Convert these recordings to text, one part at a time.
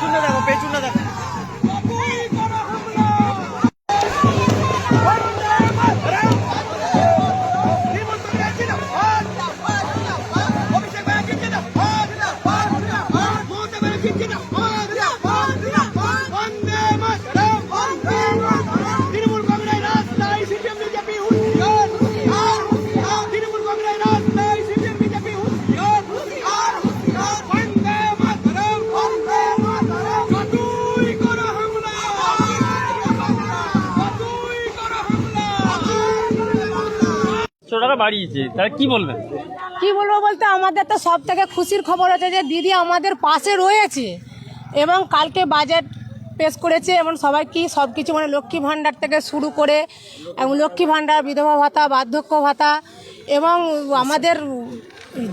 পেছনে দেখো, পেছনে দেখো। টাকা বাড়িয়েছে, তাহলে কি বলবেন? কি বলবো বলতে আমাদের তো সব থেকে খুশির খবর হচ্ছে যে দিদি আমাদের পাশে রয়েছে এবং কালকে বাজেট পেশ করেছে এবং সবাইকে সব কিছু মানে লক্ষ্মী ভাণ্ডার থেকে শুরু করে এবং লক্ষ্মী ভাণ্ডার, বিধবা ভাতা, বার্ধক্য ভাতা এবং আমাদের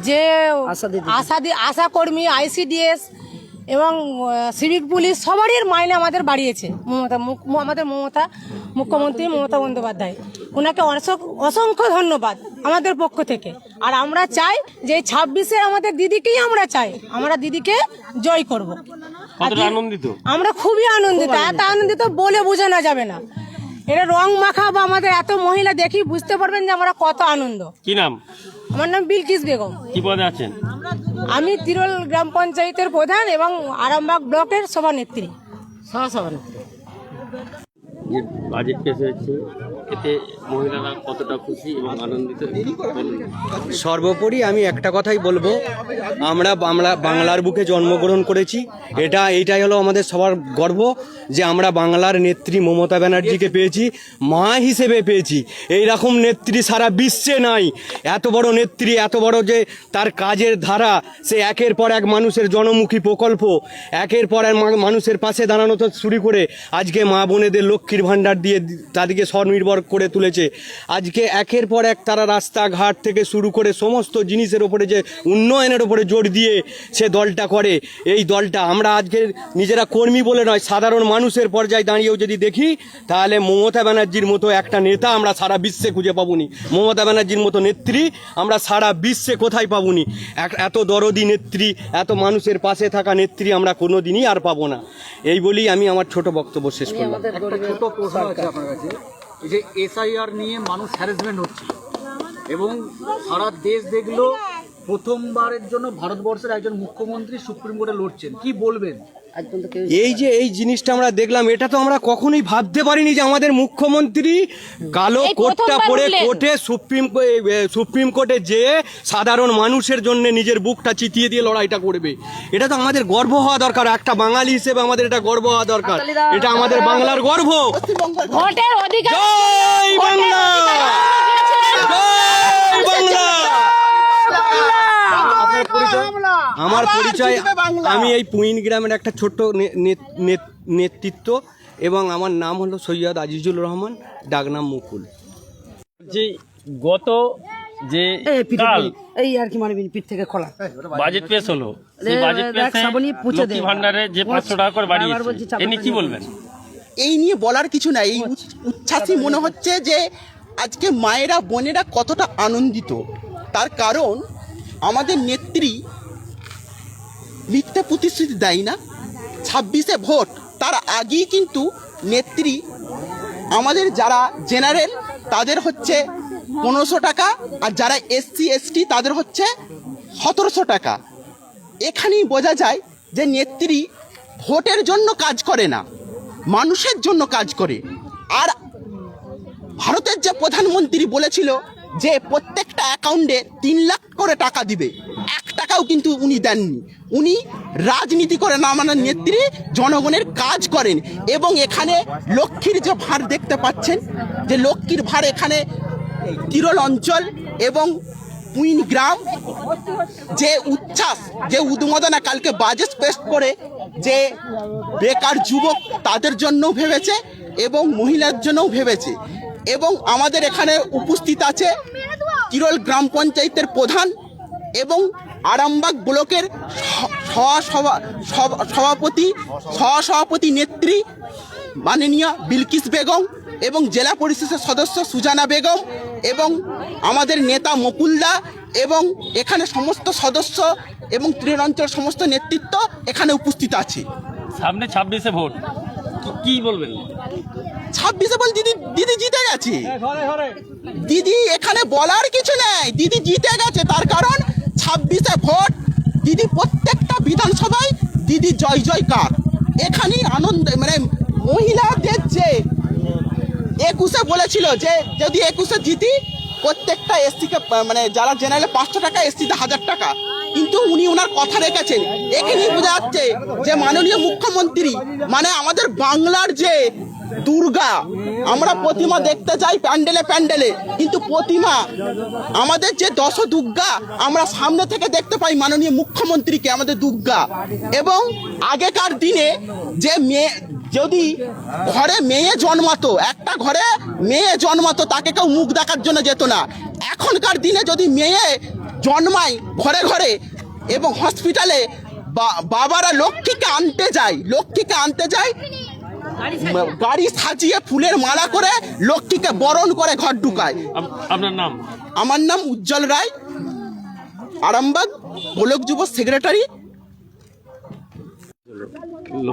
যে আশাকর্মী, আইসিডিএস এবং সিভিক পুলিশ সবারই মাইনে আমাদের বাড়িয়েছে আমাদের মুখ্যমন্ত্রী মমতা বন্দ্যোপাধ্যায়। ওনাকে অসংখ্য ধন্যবাদ আমাদের পক্ষ থেকে। আর আমরা চাই যে 26-এ আমাদের দিদিকেই আমরা চাই, আমরা দিদিকে জয় করব। আনন্দিত আমরা খুবই আনন্দিত, এত আনন্দিত বলে বোঝানো যাবে না। এটা রং মাখা বা আমাদের এত মহিলা দেখি বুঝতে পারবেন যে আমরা কত আনন্দ। কি নাম? আমার নাম বিলকিস বেগম। কি পদে আছেন? আমি তিরোল গ্রাম পঞ্চায়েতের প্রধান এবং আরামবাগ ব্লকের সভানেত্রী, সহসভানেত্রী। বাজেট পেশ হয়েছে, এতে মহিলারা কতটা খুশি এবং আনন্দিত? সর্বোপরি আমি একটা কথাই বলবো, আমরা বাংলার বুকে জন্মগ্রহণ করেছি। এইটাই হলো আমাদের সবার গর্ব যে আমরা বাংলার নেত্রী মমতা ব্যানার্জিকে পেয়েছি, মা হিসেবে পেয়েছি। এইরকম নেত্রী সারা বিশ্বে নাই। এত বড় নেত্রী, এত বড় যে তার কাজের ধারা, সে একের পর এক মানুষের জনমুখী প্রকল্প, একের পর এক মানুষের পাশে দাঁড়ানো তো শুরু করে আজকে মা বোনেদের লক্ষ্মীর ভাণ্ডার দিয়ে তাদেরকে স্বনির্ভর করে তুলেছে। আজকে একের পর এক তারা রাস্তাঘাট থেকে শুরু করে সমস্ত জিনিসের ওপরে যে উন্নয়নের ওপরে জোর দিয়ে সে দলটা করে, এই দলটা আমরা আজকে নিজেরা কর্মী বলে নয়, সাধারণ মানুষের পর্যায়ে দাঁড়িয়েও যদি দেখি তাহলে মমতা ব্যানার্জির মতো একটা নেতা আমরা সারা বিশ্বে খুঁজে পাবনি। মমতা ব্যানার্জির মতো নেত্রী আমরা সারা বিশ্বে কোথায় পাবনি। এত দরদি নেত্রী, এত মানুষের পাশে থাকা নেত্রী আমরা কোনো দিনই আর পাবো না। এই বলেই আমি আমার ছোট বক্তব্য শেষ করলাম। ছোট প্রশ্ন আছে আপনার কাছে, এই যে এসআইআর নিয়ে মানুষ হ্যারাসমেন্ট হচ্ছে এবং সারা দেশ দেখলো প্রথমবারের জন্য ভারতবর্ষের একজন মুখ্যমন্ত্রী সুপ্রিম কোর্টে লড়ছেন, কি বলবেন? এই জিনিসটা আমরা দেখলাম, এটা তো আমরা কখনোই ভাবতে পারিনি যে আমাদের মুখ্যমন্ত্রী কালো কোটটা পরে কোর্টে সুপ্রিম কোর্টে যেয়ে সাধারণ মানুষের জন্য নিজের বুকটা চিতিয়ে দিয়ে লড়াইটা করবে। এটা তো আমাদের গর্ব হওয়া দরকার, একটা বাঙালি হিসেবে আমাদের এটা গর্ব হওয়া দরকার। এটা আমাদের বাংলার গর্ব। জয় বাংলা, জয় বাংলা। আমার পরিচয়, আমি এই পুইন গ্রামের একটা ছোট্ট নেতৃত্ব এবং আমার নাম হলো সৈয়দ আজিজুল রহমান, ডাকনাম মুকুল। যে গত যে কাল এই আর কি মানে পিঠ থেকে খোলা বাজেট পেশ হলো, সেই বাজেট পেশে লক্ষ্মী ভান্ডারে যে 500 টাকা করে বাড়িয়েছে, এ নিয়ে কি বলবেন? এই নিয়ে বলার কিছু নাই। এই উচ্ছ্বাসী মনে হচ্ছে যে আজকে মায়েরা বোনেরা কতটা আনন্দিত। তার কারণ আমাদের নেত্রী মিথ্যে প্রতিশ্রুতি দেয় না। 26-এ ভোট, তার আগেই কিন্তু নেত্রী আমাদের যারা জেনারেল তাদের হচ্ছে 1500 টাকা, আর যারা এসসি এসটি তাদের হচ্ছে 1700 টাকা। এখানেই বোঝা যায় যে নেত্রী ভোটের জন্য কাজ করে না, মানুষের জন্য কাজ করে। আর ভারতের যে প্রধানমন্ত্রী বলেছিল যে প্রত্যেকটা অ্যাকাউন্টে 3 লাখ করে টাকা দিবে, 1 টাকাও কিন্তু উনি দেননি। উনি রাজনীতি করে না, আমাদের নেত্রী জনগণের কাজ করেন। এবং এখানে লক্ষ্মীর যে ভার দেখতে পাচ্ছেন, যে লক্ষ্মীর ভার এখানে তিরোল অঞ্চল এবং পুইন গ্রাম যে উচ্ছ্বাস, যে উন্মাদনা, কালকে বাজেট পেশ করে যে বেকার যুবক তাদের জন্যও ভেবেছে এবং মহিলার জন্যও ভেবেছে। এবং আমাদের এখানে উপস্থিত আছে তিরোল গ্রাম পঞ্চায়েতের প্রধান এবং আরামবাগ ব্লকের সহসভাপতি নেত্রী মাননীয়া বিলকিস বেগম এবং জেলা পরিষদের সদস্য সুজানা বেগম এবং আমাদের নেতা মুকুলদা এবং এখানে সমস্ত সদস্য এবং তিরোল অঞ্চলের সমস্ত নেতৃত্ব এখানে উপস্থিত আছে। সামনে 26-এ ভোট, কি বলবেন? 26-এ বল দিদি, দিদি জিতে গেছে। দিদি এখানে বলার কিছু নেই, দিদি জিতে গেছে। তার কারণ 26-এ ভোট, দিদি প্রত্যেকটা বিধানসভায় দিদি জয় জয়কার। এখানেই আনন্দ, মানে মহিলাদের যে 21-এ বলেছিল যে যদি 21-এ জিতি প্রত্যেকটা এসসিকে, মানে যারা জেনারেলে 500 টাকা, এসসিতে 1000 টাকা, কিন্তু উনি ওনার কথা রেখেছেন। এখানেই বোঝা যাচ্ছে যে মাননীয় মুখ্যমন্ত্রী মানে আমাদের বাংলার যে দুর্গা, আমরা প্রতিমা দেখতে যাই প্যান্ডেলে প্যান্ডেলে, কিন্তু প্রতিমা আমাদের যে দশ দুর্গা আমরা সামনে থেকে দেখতে পাই মাননীয় মুখ্যমন্ত্রীকে, আমাদের দুর্গা। এবং আগেকার দিনে যে মেয়ে, যদি ঘরে মেয়ে জন্মাতো, একটা ঘরে মেয়ে জন্মাতো, তাকে কেউ মুখ দেখার জন্য যেত না। এখনকার দিনে যদি মেয়ে জন্মায় ঘরে ঘরে এবং হসপিটালে বাবারা লক্ষ্মীকে আনতে যায়, গাড়ি সাজিয়ে ফুলের মালা করে লক্ষ্মীকে বরণ করে ঘর ঢুকায়। আপনার নাম? আমার নাম উজ্জ্বল রায়, আরামবাগ গোলক যুব সেক্রেটারি।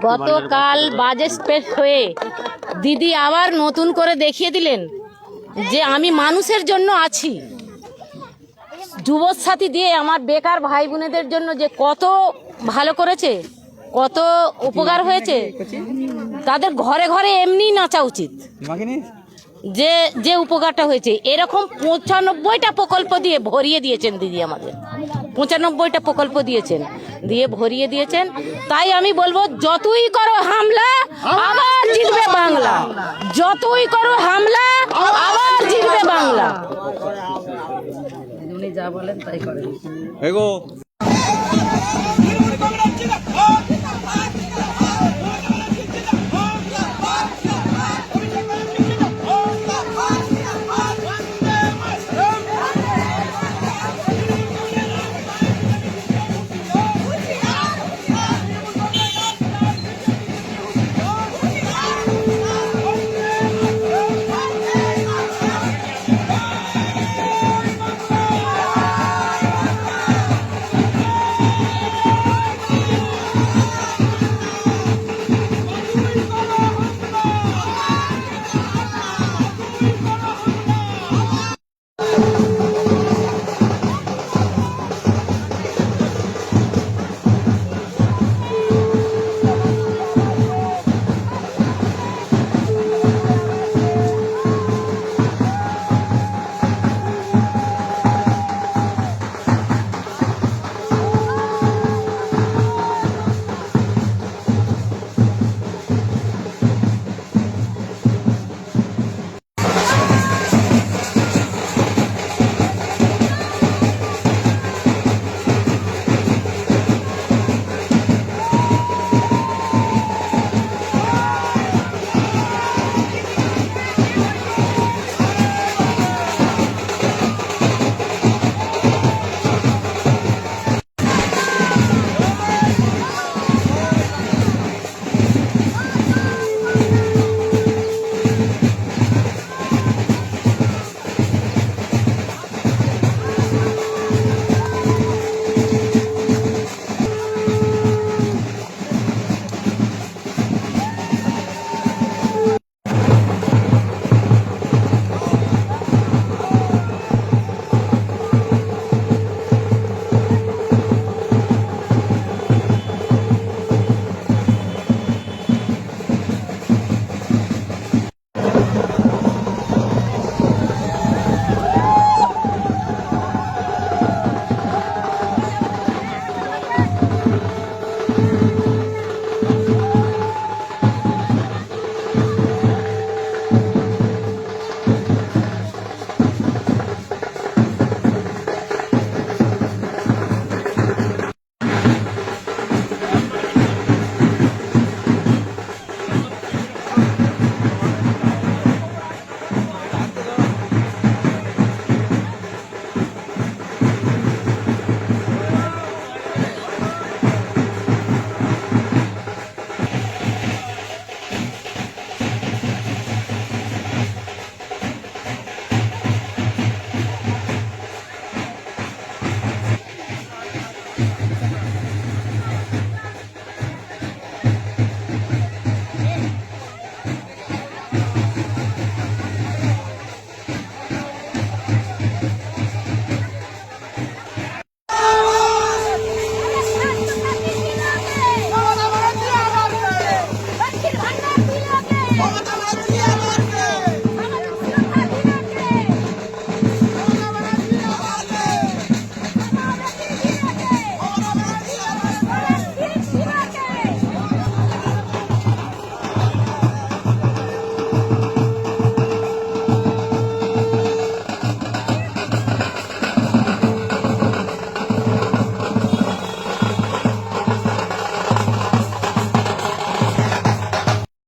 গতকাল বাজেট পেশ হয়ে দিদি আবার নতুন করে দেখিয়ে দিলেন যে আমি মানুষের জন্য আছি। যুবসাথী দিয়ে আমার বেকার ভাই বোনেদের জন্য যে কত ভালো করেছে, কত উপকার হয়েছে, তাদের ঘরে ঘরে এমনি নাচা উচিত। যে উপকারটা হয়েছে, এরকম 95টা প্রকল্প দিয়ে ভরিয়ে দিয়েছেন দিদি আমাদের। 95টা প্রকল্প ভরিয়ে দিয়েছেন। তাই আমি বলবো, যতই করো হামলা আবার জিতবে বাংলা, যতই করো হামলা আবার জিতবে বাংলা। উনি যা বলেন তাই করেন। এগো